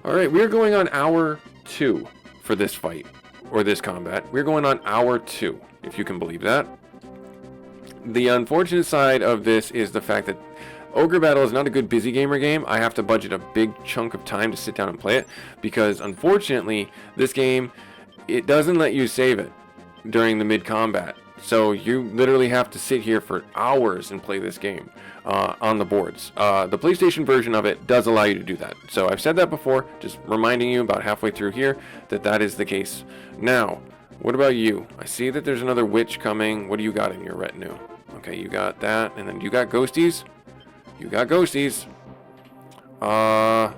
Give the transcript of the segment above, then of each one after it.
Alright, we're going on hour 2 for this fight, or this combat. We're going on hour 2, if you can believe that. The unfortunate side of this is the fact that Ogre Battle is not a good busy gamer game. I have to budget a big chunk of time to sit down and play it, because unfortunately, this game, it doesn't let you save it during the mid-combat. So you literally have to sit here for hours and play this game on the boards. The PlayStation version of it does allow you to do that. So I've said that before, just reminding you about halfway through here that that is the case. Now, what about you? I see that there's another witch coming. What do you got in your retinue? Okay, you got that, and then you got ghosties. You got ghosties. I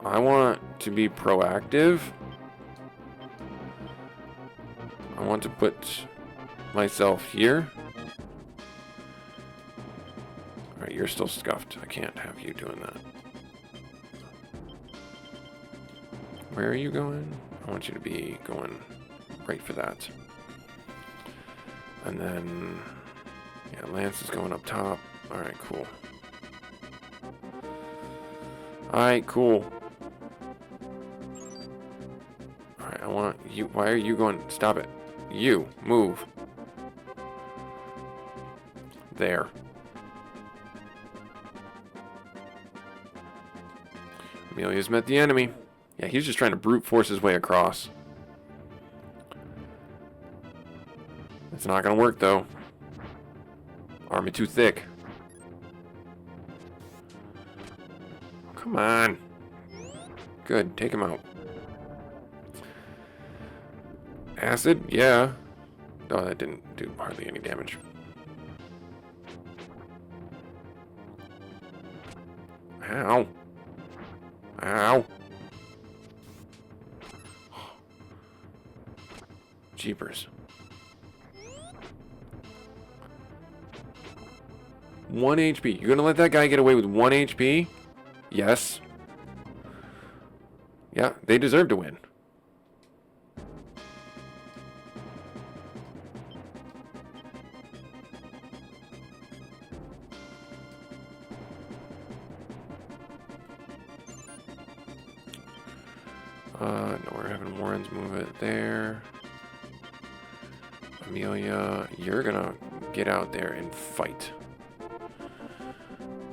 want to be proactive. I want to put myself here. Alright, you're still scuffed. I can't have you doing that. Where are you going? I want you to be going right for that. And then, yeah, Lance is going up top. Alright, cool. Alright, cool. Alright, I want you. Why are you going? Stop it. You, move. There. Amelia's met the enemy. Yeah, he's just trying to brute force his way across. It's not gonna work though. Army too thick. Come on. Good, take him out. Acid? Yeah. Oh, that didn't do hardly any damage. Ow. Ow. Jeepers. 1 HP. You're gonna let that guy get away with 1 HP? Yes. Yeah, they deserve to win. No, we're having Warrens move it there. Amelia, you're gonna get out there and fight.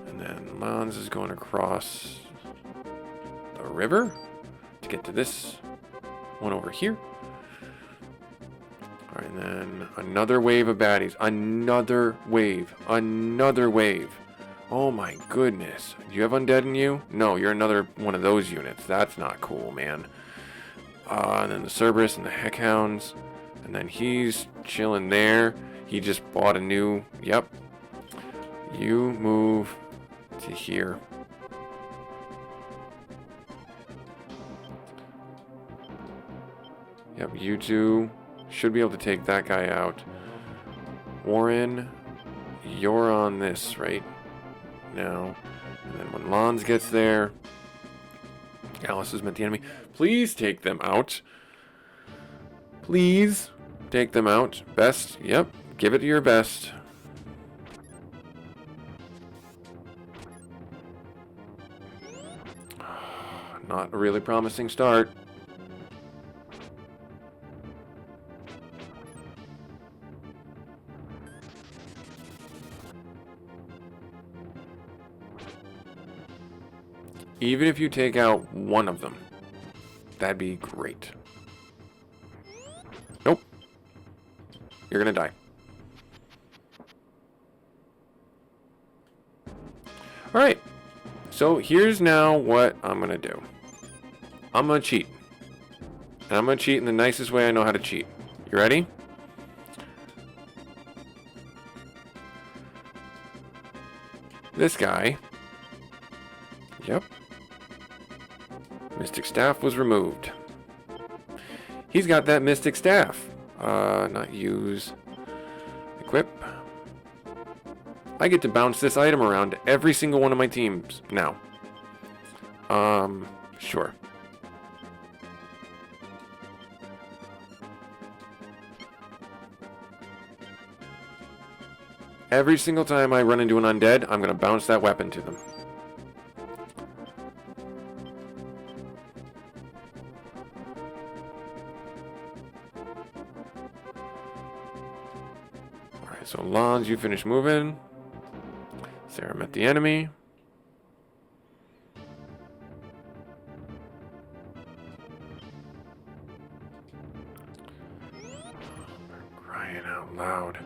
And then Mons is going across the river to get to this one over here. Alright, and then another wave of baddies. Another wave. Another wave. Oh my goodness. Do you have undead in you? No, you're another one of those units. That's not cool, man. And then the Cerberus and the Heckhounds. And then he's chilling there. He just bought a new... Yep. You move to here. Yep, you two should be able to take that guy out. Warren, you're on this right now. And then when Lons gets there... Alice has met the enemy. Please take them out. Please take them out. Best. Yep. Give it to your best. Not a really promising start. Even if you take out one of them, that'd be great. Nope. You're gonna die. Alright. So here's now what I'm gonna do. I'm gonna cheat. And I'm gonna cheat in the nicest way I know how to cheat. You ready? This guy. Yep. Mystic Staff was removed. He's got that Mystic Staff. Not use. Equip. I get to bounce this item around to every single one of my teams now. Sure. Every single time I run into an undead, I'm going to bounce that weapon to them. So Lons, you finish moving. Sarah met the enemy. Crying out loud.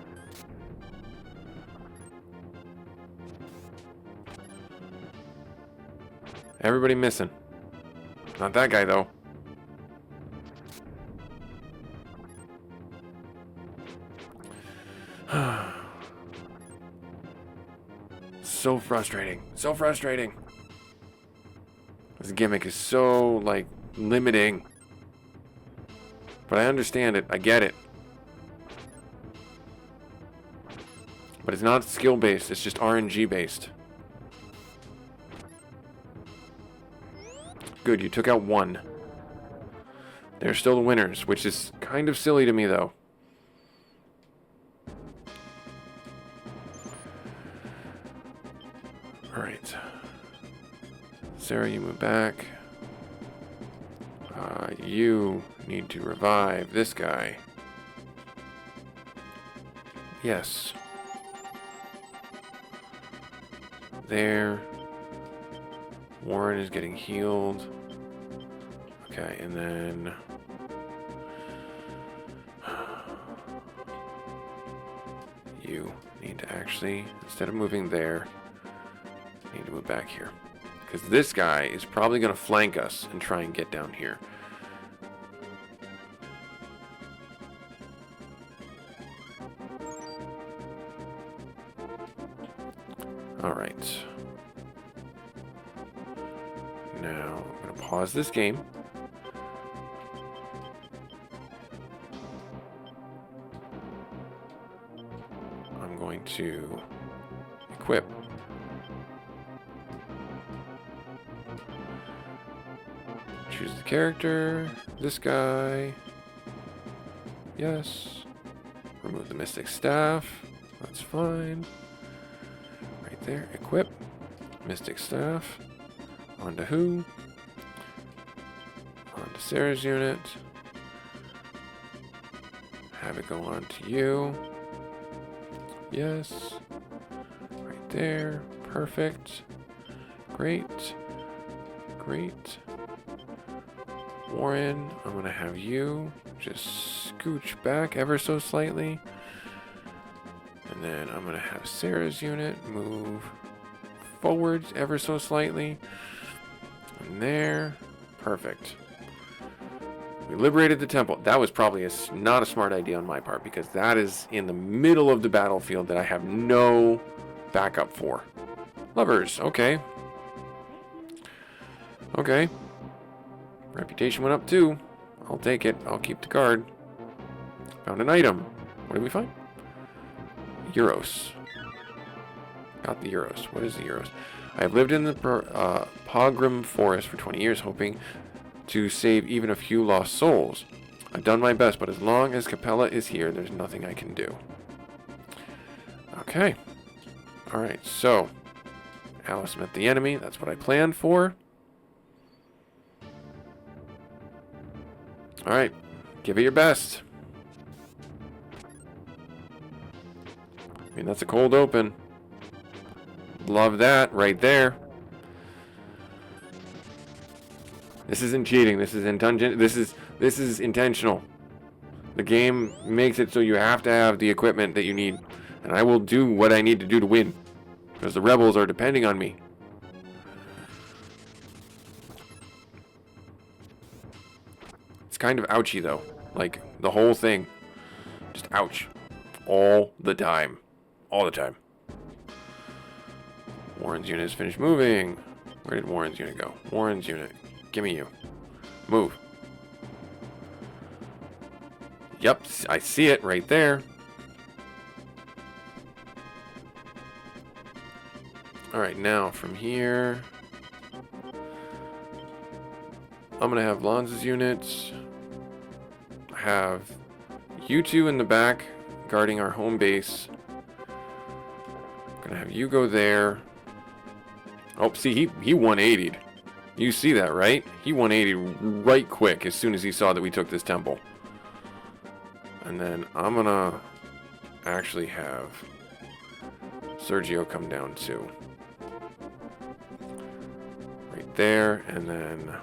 Everybody missing. Not that guy, though. So frustrating. So frustrating. This gimmick is so, like, limiting. But I understand it. I get it. But it's not skill-based. It's just RNG-based. Good, you took out one. They're still the winners, which is kind of silly to me, though. Alright. Sarah, you move back. You need to revive this guy. Yes. There. Warren is getting healed. Okay, and then... you need to actually, instead of moving there, need to move back here. Because this guy is probably going to flank us and try and get down here. Alright. Now, I'm going to pause this game. I'm going to equip. Choose the character. This guy. Yes. Remove the Mystic Staff. That's fine. Right there. Equip. Mystic Staff. Onto who? Onto Sarah's unit. Have it go on to you. Yes. Right there. Perfect. Great. Great. Warren, I'm going to have you just scooch back ever so slightly. And then I'm going to have Sarah's unit move forwards ever so slightly. And there. Perfect. We liberated the temple. That was probably not a smart idea on my part, because that is in the middle of the battlefield that I have no backup for. Lovers. Okay. Okay. Reputation went up too. I'll take it. I'll keep the card. Found an item. What did we find? Euros. Got the euros. What is the euros? I have lived in the Pogrom Forest for 20 years, hoping to save even a few lost souls. I've done my best, but as long as Capella is here, there's nothing I can do. Okay. Alright, so Alice met the enemy. That's what I planned for. Alright, give it your best. I mean, that's a cold open. Love that right there. This isn't cheating. This is this is intentional. The game makes it so you have to have the equipment that you need, and I will do what I need to do to win, because the rebels are depending on me. It's kind of ouchy though. Like the whole thing. Just ouch. All the time. All the time. Warren's unit is finished moving. Where did Warren's unit go? Warren's unit. Give me you. Move. Yep, I see it right there. Alright, now from here, I'm going to have Lanza's units. Have you two in the back guarding our home base. I'm going to have you go there. Oh, see, he 180'd. You see that, right? He 180'd right quick as soon as he saw that we took this temple. And then I'm going to actually have Sergio come down too. Right there, and then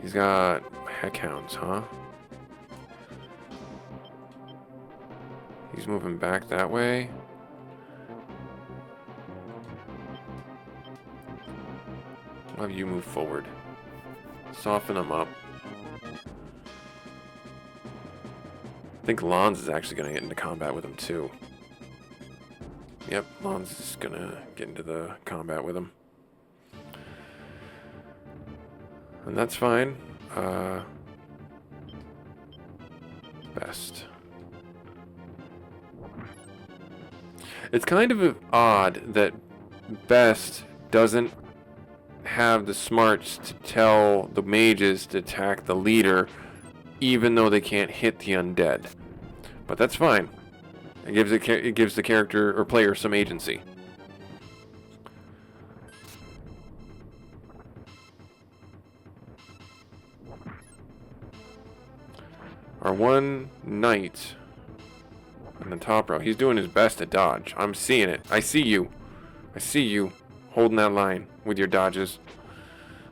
he's got heckhounds, huh? He's moving back that way. I'll have you move forward. Soften them up. I think Lons is actually going to get into combat with him too. Yep, Lons is going to get into the combat with him. And that's fine. Best. It's kind of odd that Best doesn't have the smarts to tell the mages to attack the leader, even though they can't hit the undead. But that's fine. It gives the character or player some agency. Our one knight on the top row, he's doing his best to dodge. I'm seeing it. I see you. I see you holding that line with your dodges.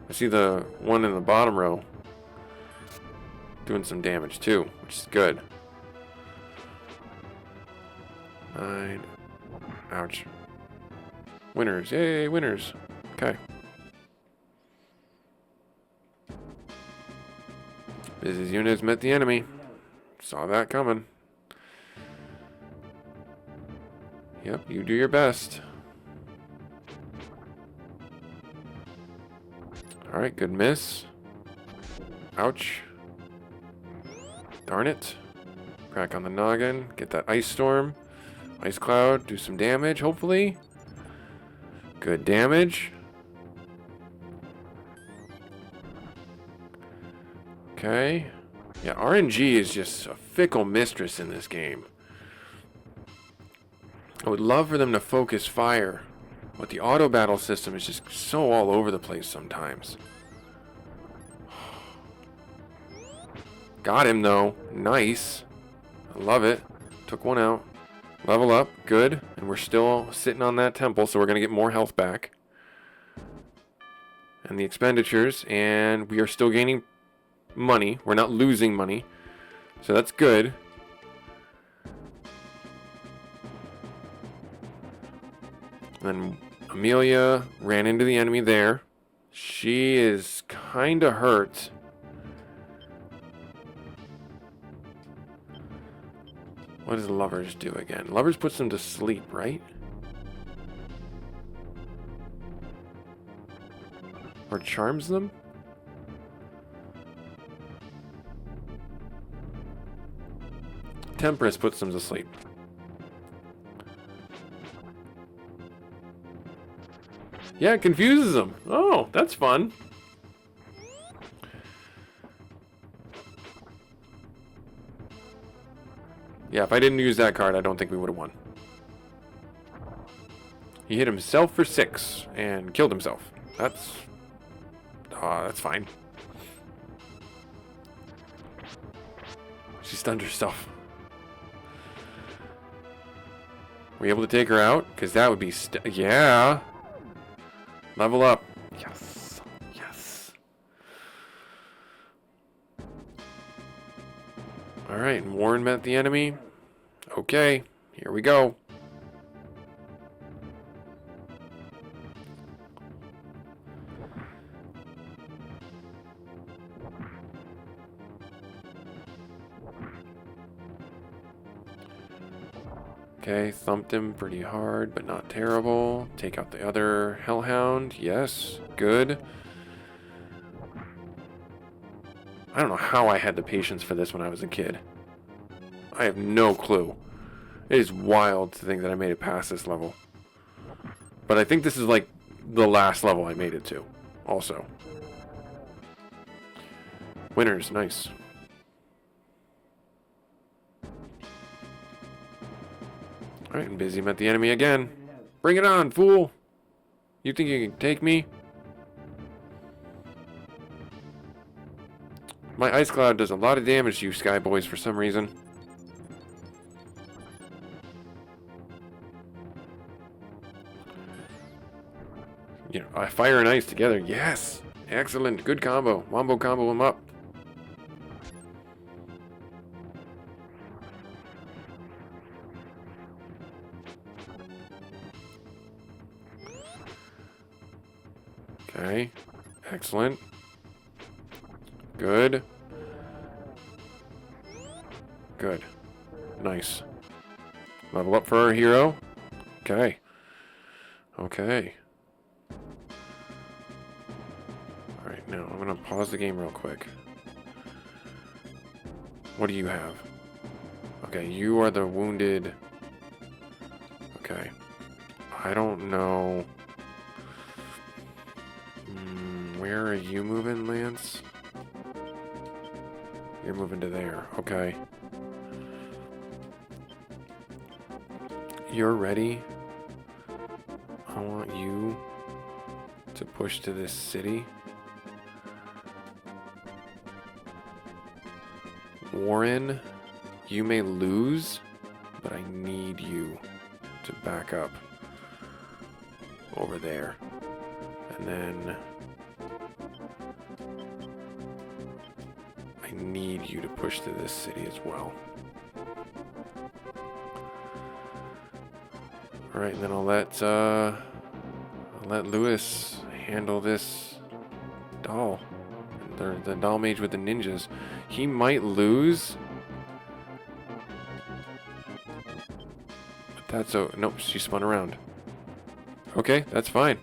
I see the one in the bottom row doing some damage too, which is good. 9. Ouch. Winners. Yay, winners. Okay. Busy's units met the enemy. Saw that coming. Yep, you do your best. Alright, good miss. Ouch. Darn it. Crack on the noggin. Get that ice storm. Ice cloud. Do some damage, hopefully. Good damage. Okay. Yeah, RNG is just a fickle mistress in this game. I would love for them to focus fire, but the auto battle system is just so all over the place sometimes. Got him though. Nice. I love it. Took one out. Level up. Good. And we're still sitting on that temple, so we're going to get more health back. And the expenditures, and we are still gaining money. We're not losing money. So that's good. And Amelia ran into the enemy there. She is kind of hurt. What does Lovers do again? Lovers puts them to sleep, right? Or charms them? Empress puts them to sleep. Yeah, it confuses them. Oh, that's fun. Yeah, if I didn't use that card, I don't think we would have won. He hit himself for 6 and killed himself. That's fine. She stunned herself. Were you able to take her out? Because that would be... yeah. Level up. Yes. Yes. Alright, Warren met the enemy. Okay, here we go. Okay, thumped him pretty hard, but not terrible. Take out the other Hellhound. Yes, good. I don't know how I had the patience for this when I was a kid. I have no clue. It is wild to think that I made it past this level. But I think this is like the last level I made it to, also. Winners, nice. Alright, and Busy met the enemy again. Bring it on, fool! You think you can take me? My Ice Cloud does a lot of damage to you Sky Boys for some reason. You know, fire and ice together. Yes! Excellent. Good combo. Wombo combo him up. Okay. Excellent. Good. Good. Nice. Level up for our hero. Okay. Okay. Alright, now I'm going to pause the game real quick. What do you have? Okay, you are the wounded. Okay. I don't know. Where are you moving, Lance? You're moving to there. Okay. You're ready. I want you to push to this city. Warren, you may lose, but I need you to back up over there. And then I need you to push to this city as well. Alright, and then I'll let Lewis handle this doll. The doll mage with the ninjas. He might lose. But that's nope, she spun around. Okay, that's fine.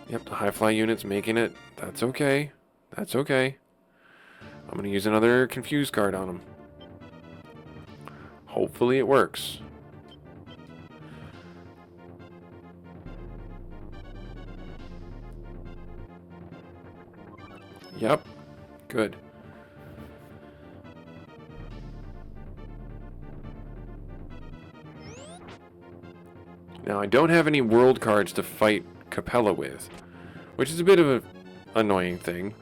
Yep, the high fly unit's making it. That's okay. That's okay. I'm going to use another confused card on him. Hopefully it works. Yep. Good. Now, I don't have any world cards to fight Capella with, which is a bit of an annoying thing.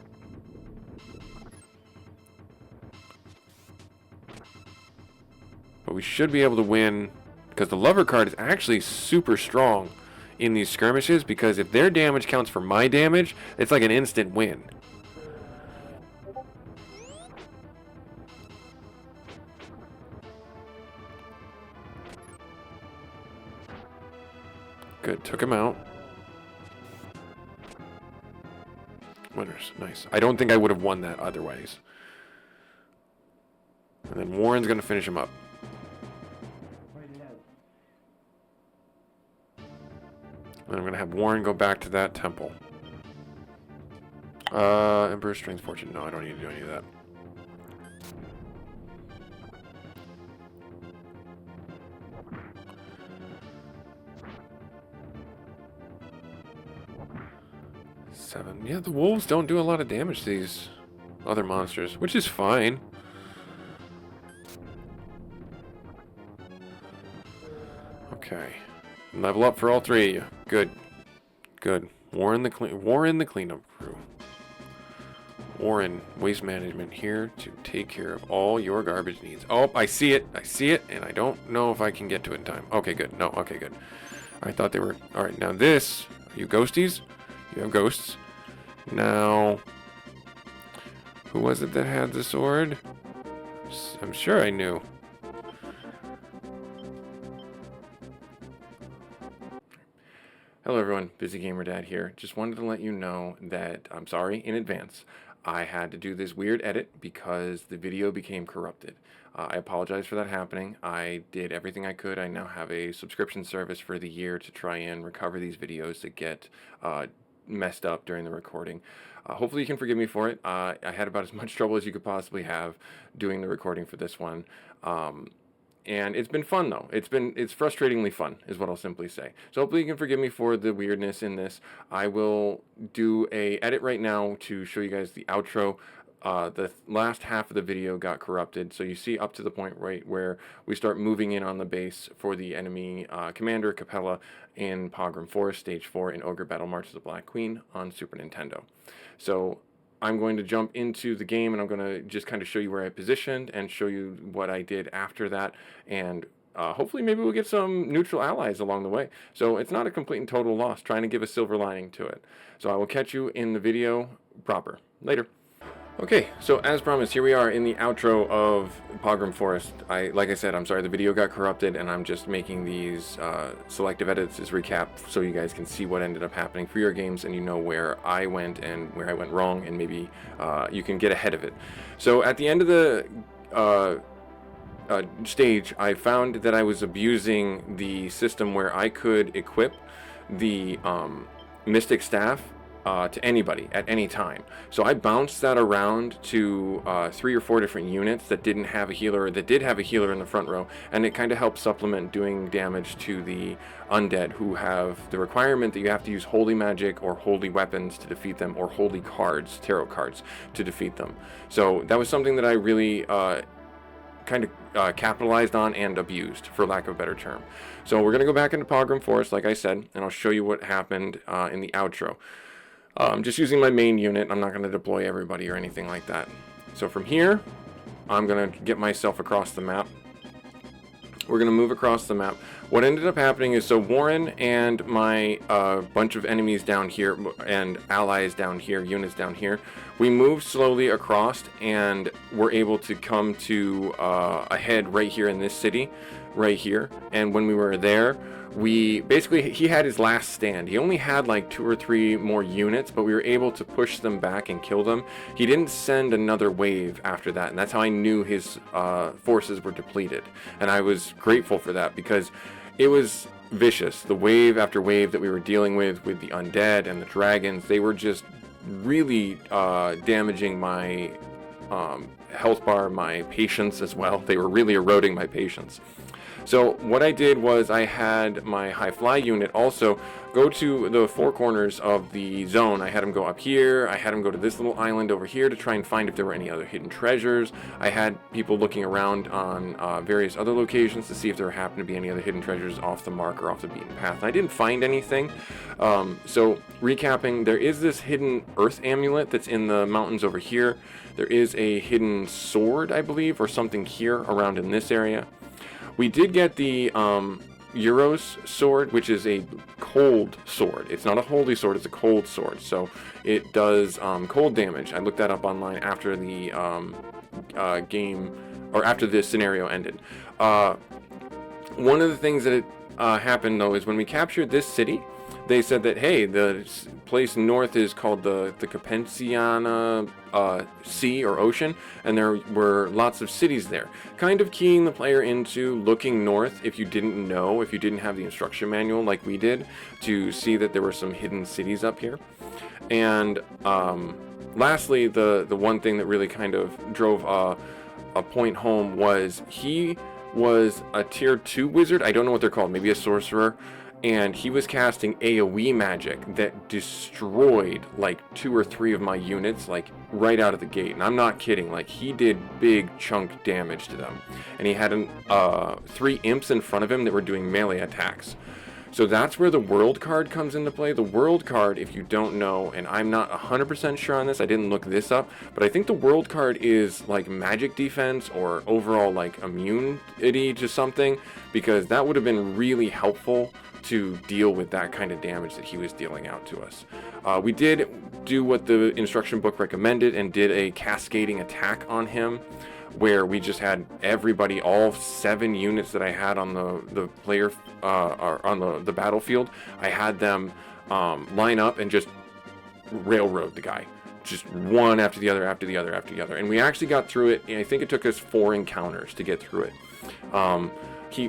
But we should be able to win, because the lover card is actually super strong in these skirmishes, because if their damage counts for my damage, it's like an instant win. Good, took him out. Winners, nice. I don't think I would have won that otherwise. And then Warren's going to finish him up. And I'm going to have Warren go back to that temple. Empress, Strength, Fortune. No, I don't need to do any of that. Seven. Yeah, the wolves don't do a lot of damage to these other monsters, which is fine. Okay. Level up for all three of you. Good. Good. Warren the cleanup crew. Warren, waste management here to take care of all your garbage needs. Oh, I see it. I see it, and I don't know if I can get to it in time. Okay, good. No, okay, good. I thought they were... Alright, now this... Are you ghosties? You have ghosts. Now... Who was it that had the sword? I'm sure I knew. Hello everyone, busygamerdad here. Just wanted to let you know that I'm sorry in advance. I had to do this weird edit because the video became corrupted. I apologize for that happening. I did everything I could. I now have a subscription service for the year to try and recover these videos that get messed up during the recording. Hopefully you can forgive me for it. I had about as much trouble as you could possibly have doing the recording for this one. And it's been fun though. It's frustratingly fun is what I'll simply say. So hopefully you can forgive me for the weirdness in this. I will do a edit right now to show you guys the outro. The last half of the video got corrupted, so you see up to the point right where we start moving in on the base for the enemy commander Capella in Pogrom Forest Stage 4 in Ogre Battle March of the Black Queen on Super Nintendo. So I'm going to jump into the game and I'm going to just kind of show you where I positioned and show you what I did after that and hopefully maybe we'll get some neutral allies along the way. So it's not a complete and total loss, trying to give a silver lining to it. So I will catch you in the video proper. Later. Okay, so as promised, here we are in the outro of Pogrom Forest. Like I said, I'm sorry the video got corrupted, and I'm just making these selective edits as recap so you guys can see what ended up happening for your games, and you know where I went and where I went wrong, and maybe you can get ahead of it. So at the end of the stage, I found that I was abusing the system where I could equip the Mystic Staff to anybody at any time. So I bounced that around to 3 or 4 different units that didn't have a healer, or that did have a healer in the front row, and it kind of helped supplement doing damage to the undead who have the requirement that you have to use holy magic or holy weapons to defeat them, or holy cards, tarot cards, to defeat them. So that was something that I really kind of capitalized on and abused, for lack of a better term. So we're going to go back into Pogrom Forest, like I said, and I'll show you what happened in the outro. I'm just using my main unit. I'm not going to deploy everybody or anything like that. So from here, I'm going to get myself across the map. We're going to move across the map. What ended up happening is, so Warren and my bunch of enemies down here, and allies down here, units down here, we moved slowly across and were able to come to a head right here in this city, right here. And when we were there, we basically, he had his last stand. He only had like 2 or 3 more units, but we were able to push them back and kill them. He didn't send another wave after that, and that's how I knew his forces were depleted. And I was grateful for that, because it was vicious. The wave after wave that we were dealing with the undead and the dragons, they were just really damaging my health bar, my patience as well. They were really eroding my patience. So what I did was I had my high fly unit also go to the 4 corners of the zone. I had him go up here. I had him go to this little island over here to try and find if there were any other hidden treasures. I had people looking around on various other locations to see if there happened to be any other hidden treasures off the mark or off the beaten path. And I didn't find anything. So recapping, there is this hidden earth amulet that's in the mountains over here. There is a hidden sword, I believe, or something here around in this area. We did get the Euros sword, which is a cold sword. It's not a holy sword, it's a cold sword. So it does cold damage. I looked that up online after the game, or after this scenario ended. One of the things that happened, though, is when we captured this city, they said that, hey, the place north is called the Capensiana Sea or Ocean, and there were lots of cities there. Kind of keying the player into looking north if you didn't know, if you didn't have the instruction manual like we did, to see that there were some hidden cities up here. And lastly, the one thing that really kind of drove a point home was he was a tier 2 wizard. I don't know what they're called, maybe a sorcerer. And he was casting AoE magic that destroyed like 2 or 3 of my units, like right out of the gate. And I'm not kidding, like he did big chunk damage to them. And he had 3 imps in front of him that were doing melee attacks. So that's where the world card comes into play. The world card, if you don't know, and I'm not 100% sure on this, I didn't look this up, but I think the world card is like magic defense or overall like immunity to something, because that would have been really helpful to deal with that kind of damage that he was dealing out to us. We did do what the instruction book recommended and did a cascading attack on him, where we just had everybody, all 7 units that I had on the player, or on the battlefield, I had them line up and just railroad the guy. Just one after the other, after the other, after the other. And we actually got through it, and I think it took us 4 encounters to get through it.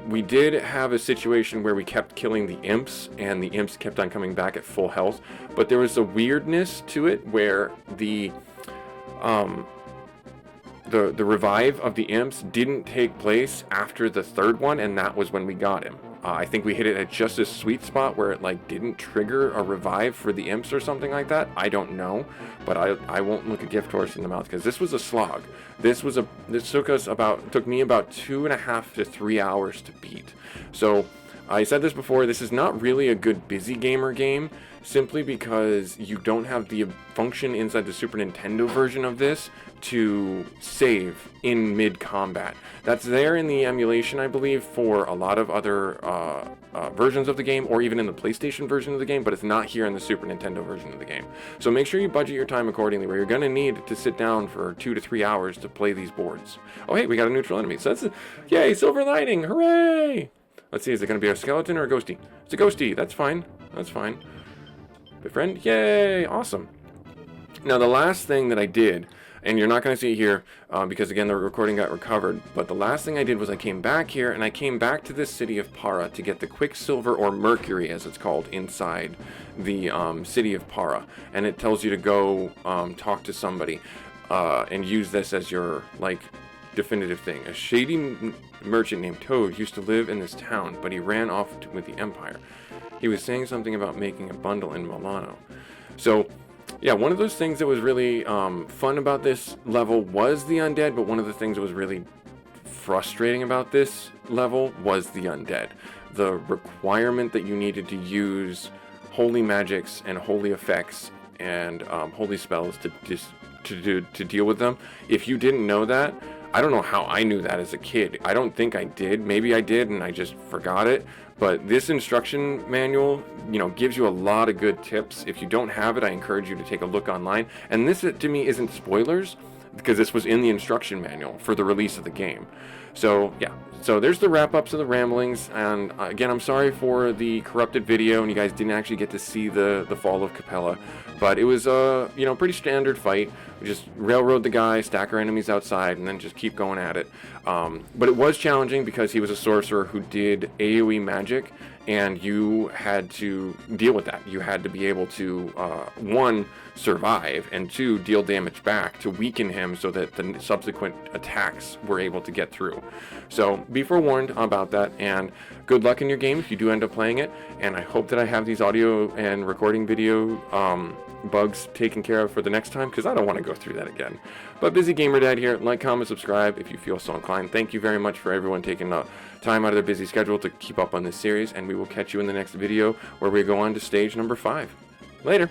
We did have a situation where we kept killing the imps, and the imps kept on coming back at full health, but there was a weirdness to it where the revive of the imps didn't take place after the 3rd one, and that was when we got him. I think we hit it at just a sweet spot where it like didn't trigger a revive for the imps or something like that. I don't know, but I won't look a gift horse in the mouth, because this was a slog. This took me about 2.5 to 3 hours to beat. So I said this before, this is not really a good busy gamer game, simply because you don't have the function inside the Super Nintendo version of this to save in mid-combat. That's there in the emulation, I believe, for a lot of other versions of the game, or even in the PlayStation version of the game, but it's not here in the Super Nintendo version of the game. So make sure you budget your time accordingly, where you're going to need to sit down for 2 to 3 hours to play these boards. Oh hey, we got a neutral enemy, so that's yay, silver lining, hooray! Let's see, is it going to be a skeleton or a ghosty? It's a ghosty, that's fine, that's fine. Befriend, yay, awesome. Now the last thing that I did, and you're not going to see it here because again the recording got recovered, but the last thing I did was I came back here and I came back to this city of Para to get the Quicksilver, or Mercury as it's called, inside the city of Para, and it tells you to go talk to somebody and use this as your like definitive thing. A shady merchant named Toad used to live in this town, but he ran off with the Empire. He was saying something about making a bundle in Milano. So yeah, one of those things that was really fun about this level was the undead, but one of the things that was really frustrating about this level was the undead. The requirement that you needed to use holy magics and holy effects and holy spells to deal with them. If you didn't know that, I don't know how I knew that as a kid. I don't think I did. Maybe I did and I just forgot it. But this instruction manual, you know, gives you a lot of good tips. If you don't have it, I encourage you to take a look online. And this, to me, isn't spoilers, because this was in the instruction manual for the release of the game. So, yeah. So there's the wrap-ups of the ramblings. And again, I'm sorry for the corrupted video, and you guys didn't actually get to see the fall of Capella. But it was a, you know, pretty standard fight. We just railroad the guy, stack our enemies outside, and then just keep going at it. But it was challenging because he was a sorcerer who did AoE magic, and you had to deal with that. You had to be able to, one, survive, and two, deal damage back to weaken him so that the subsequent attacks were able to get through. So be forewarned about that, and good luck in your game if you do end up playing it, and I hope that I have these audio and recording video bugs taken care of for the next time, because I don't want to go through that again. But Busy Gamer Dad here. Like, comment, subscribe if you feel so inclined. Thank you very much for everyone taking time out of their busy schedule to keep up on this series, and we will catch you in the next video where we go on to stage number 5. Later.